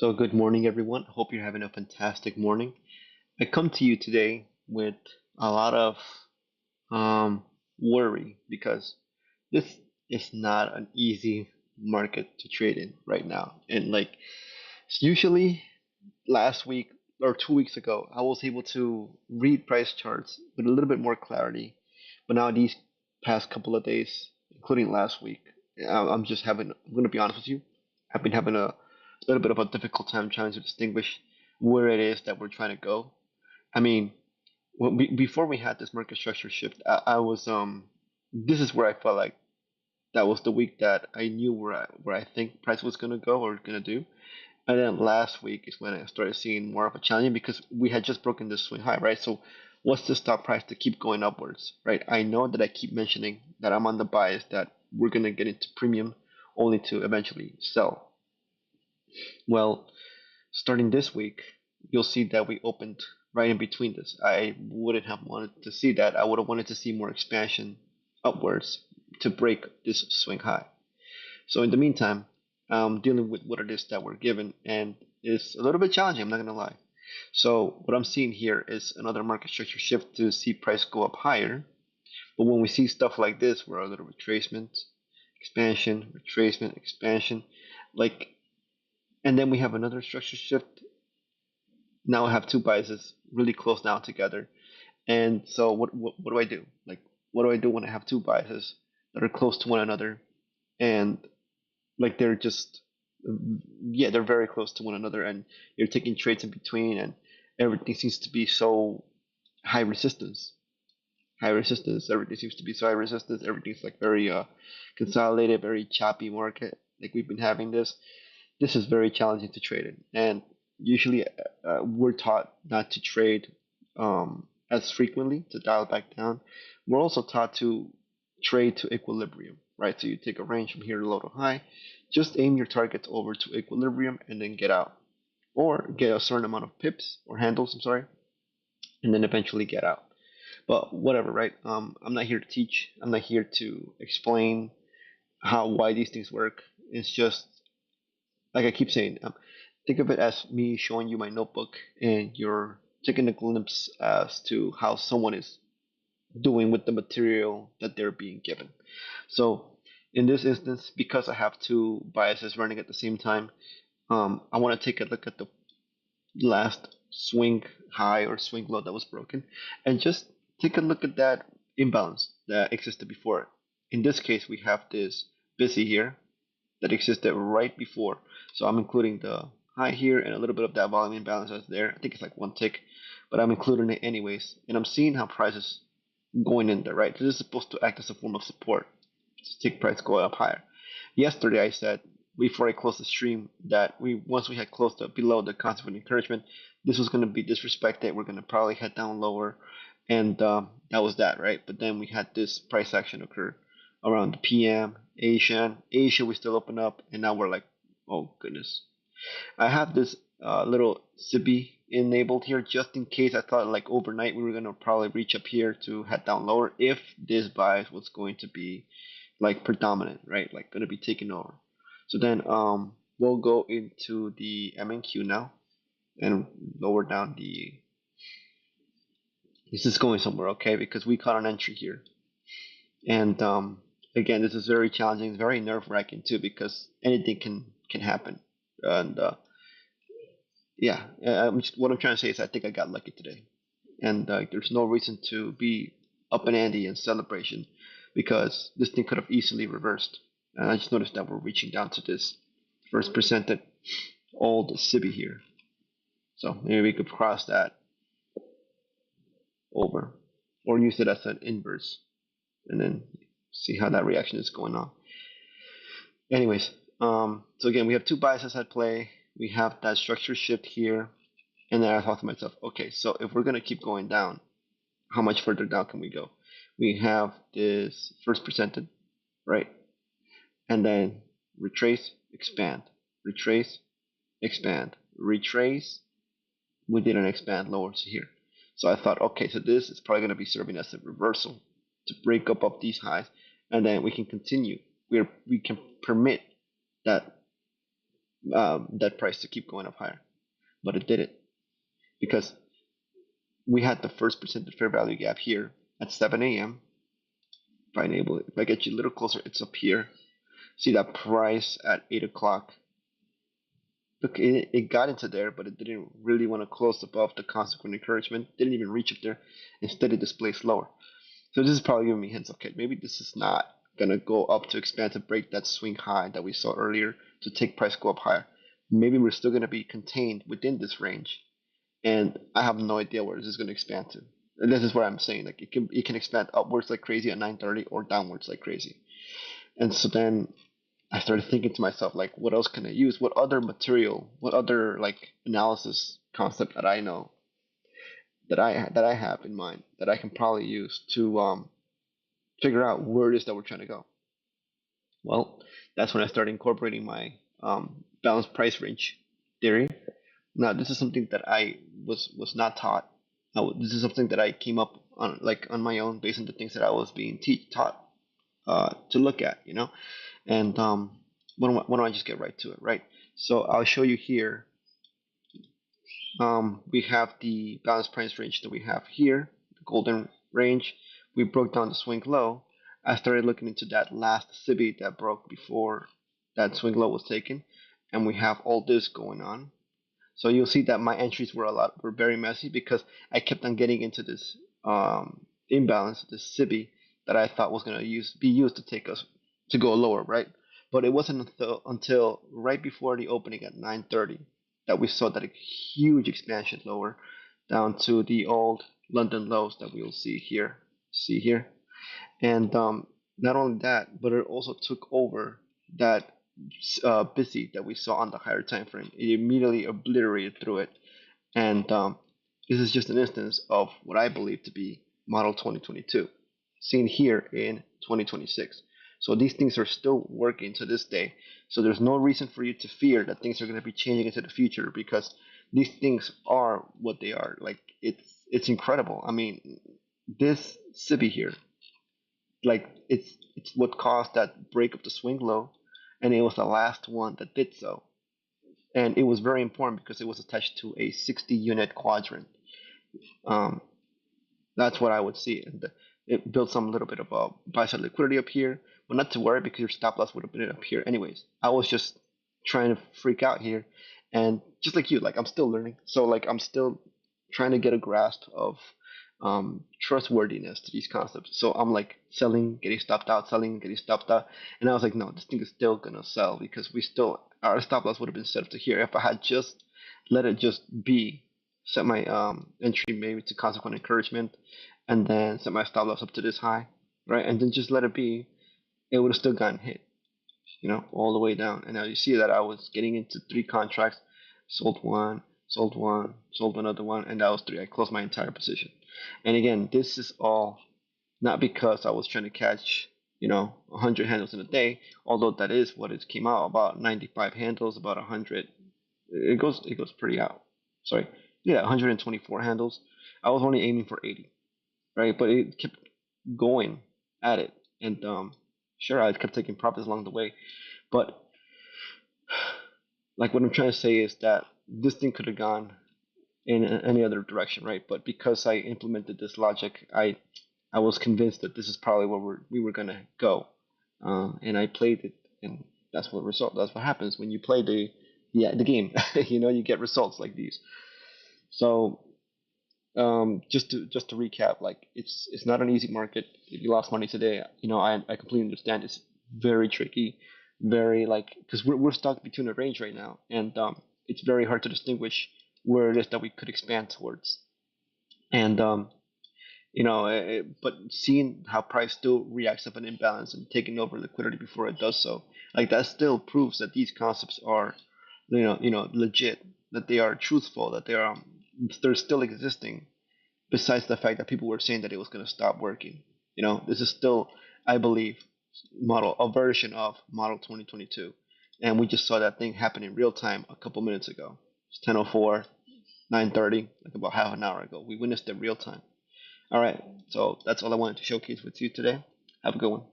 So, good morning, everyone. I hope you're having a fantastic morning. I come to you today with a lot of um, worry because this is not an easy market to trade in right now. And usually last week or 2 weeks ago, I was able to read price charts with a little bit more clarity. But now these past couple of days, including last week, I'm going to be honest with you, I've been having a little bit of a difficult time trying to distinguish where it is that we're trying to go. I mean, before we had this market structure shift, this is where I felt like that was the week that I knew where I think price was gonna go or gonna do. And then last week is when I started seeing more of a challenge because we had just broken this swing high, right? So what's the stop price to keep going upwards, right? I know that I keep mentioning that I'm on the bias that we're gonna get into premium only to eventually sell. Well, starting this week, you'll see that we opened right in between this. I wouldn't have wanted to see that. I would have wanted to see more expansion upwards to break this swing high. So in the meantime, I'm dealing with what it is that we're given, and it's a little bit challenging. I'm not gonna lie. So what I'm seeing here is another market structure shift to see price go up higher. But when we see stuff like this, where a little retracement, expansion, retracement, expansion, like, and then we have another structure shift. Now I have two biases really close down together. And so what do I do? Like, what do I do when I have two biases that are close to one another and like they're just yeah, they're very close to one another, and you're taking trades in between, and everything seems to be so high resistance. High resistance. Everything seems to be so high resistance. Everything's like very consolidated, very choppy market. Like we've been having this. This is very challenging to trade in, and usually we're taught not to trade as frequently to dial back down. We're also taught to trade to equilibrium, right? So you take a range from here to low to high, just aim your targets over to equilibrium and then get out, or get a certain amount of pips or handles. I'm sorry, and then eventually get out. But whatever, right? I'm not here to teach. I'm not here to explain why these things work. It's just like I keep saying, think of it as me showing you my notebook and you're taking a glimpse as to how someone is doing with the material that they're being given. So in this instance, because I have two biases running at the same time, I want to take a look at the last swing high or swing low that was broken and just take a look at that imbalance that existed before it. In this case, we have this busy here that existed right before. So I'm including the high here and a little bit of that volume imbalance that's there. I think it's like one tick, but I'm including it anyways. And I'm seeing how price is going in there, right? This is supposed to act as a form of support to take price going up higher. Yesterday I said before I closed the stream that once we had closed up below the concept of encouragement, this was going to be disrespected. We're going to probably head down lower, and that was that, right? But then we had this price action occur around the PM. Asia we still open up, and now we're like, oh goodness. I have this little SIBI enabled here just in case. I thought like overnight we were gonna probably reach up here to head down lower if this bias was going to be like predominant, right? Like gonna be taking over. So then we'll go into the MNQ now and lower down the. This is going somewhere, okay? Because we caught an entry here, and again, this is very challenging, very nerve wracking too, because anything can happen, and yeah, what I'm trying to say is I think I got lucky today, and there's no reason to be up and ante and celebration because this thing could have easily reversed. And I just noticed that we're reaching down to this first presented old SIBI here, so maybe we could cross that over or use it as an inverse and then see how that reaction is going on. Anyways, so again, we have two biases at play. We have that structure shift here, and then I thought to myself, okay, so if we're gonna keep going down, how much further down can we go? We have this first presented, right? And then retrace, expand, retrace, expand, retrace. We didn't expand lower to here. So I thought, okay, so this is probably gonna be serving as a reversal to break up these highs, and then we can continue. We can permit that that price to keep going up higher, but it didn't because we had the first percentage fair value gap here at 7 a.m. If I get you a little closer, it's up here. See that price at 8 o'clock. Look, it got into there, but it didn't really want to close above the consequent encouragement. Didn't even reach up there. Instead, it displaced lower. So this is probably giving me hints. Okay, maybe this is not gonna go up to expand to break that swing high that we saw earlier to take price go up higher. Maybe we're still gonna be contained within this range, and I have no idea where this is gonna expand to. And this is what I'm saying. Like it can expand upwards like crazy at 9:30 or downwards like crazy. And so then I started thinking to myself, like, what else can I use? What other material? What other like analysis concept that I know that I have in mind that I can probably use to figure out where it is that we're trying to go? Well, that's when I started incorporating my balanced price range theory. Now, this is something that I was not taught. This is something that I came up on like on my own based on the things that I was being taught to look at, And why don't I just get right to it, right? So I'll show you here. We have the balanced price range that we have here, the golden range. We broke down the swing low. I started looking into that last SIBI that broke before that swing low was taken, and we have all this going on. So you'll see that my entries were very messy because I kept on getting into this imbalance, this SIBI that I thought was going to be used to take us to go lower, right? But it wasn't until right before the opening at 9:30 that we saw that a huge expansion lower down to the old London lows that we'll see here. See here, and not only that, but it also took over that busy that we saw on the higher time frame. It immediately obliterated through it, and this is just an instance of what I believe to be model 2022, seen here in 2026. So these things are still working to this day. So there's no reason for you to fear that things are going to be changing into the future because these things are what they are. Like it's incredible. I mean, this SIBI here, like it's what caused that break of the swing low, and it was the last one that did so. And it was very important because it was attached to a 60 unit quadrant. Um, that's what I would see. And it built some little bit of a buy side liquidity up here, but not to worry because your stop loss would have been up here anyways. I was just trying to freak out here, and just like you, like I'm still learning. So like I'm still trying to get a grasp of trustworthiness to these concepts. So I'm like selling, getting stopped out, selling, getting stopped out, and I was like, no, this thing is still gonna sell because we still our stop loss would have been set up to here if I had just let it just be, set my entry maybe to consequent encouragement, and then set my stop loss up to this high, right, and then just let it be, it would have still gotten hit, all the way down. And now you see that I was getting into three contracts, sold one, sold one, sold another one, and that was three. I closed my entire position. And again, this is all not because I was trying to catch, 100 handles in a day, although that is what it came out about 95 handles, about 100. It goes pretty out. Sorry, yeah, 124 handles. I was only aiming for 80, right? But it kept going at it, and sure, I kept taking profits along the way, but like what I'm trying to say is that this thing could have gone in any other direction, right? But because I implemented this logic, I was convinced that this is probably where we were gonna go, and I played it, and that's what result. That's what happens when you play the game. You get results like these. So just to recap, like it's not an easy market. If you lost money today, I completely understand. It's very tricky, very like because we're stuck between a range right now, and it's very hard to distinguish where it is that we could expand towards. And but seeing how price still reacts of an imbalance and taking over liquidity before it does so, like that still proves that these concepts are, legit, that they are truthful, that they're still existing. Besides the fact that people were saying that it was going to stop working, this is still, I believe, a version of model 2022, and we just saw that thing happen in real time a couple minutes ago. It's 10:04, 9:30, like about half an hour ago. We witnessed it real time. All right, so that's all I wanted to showcase with you today. Have a good one.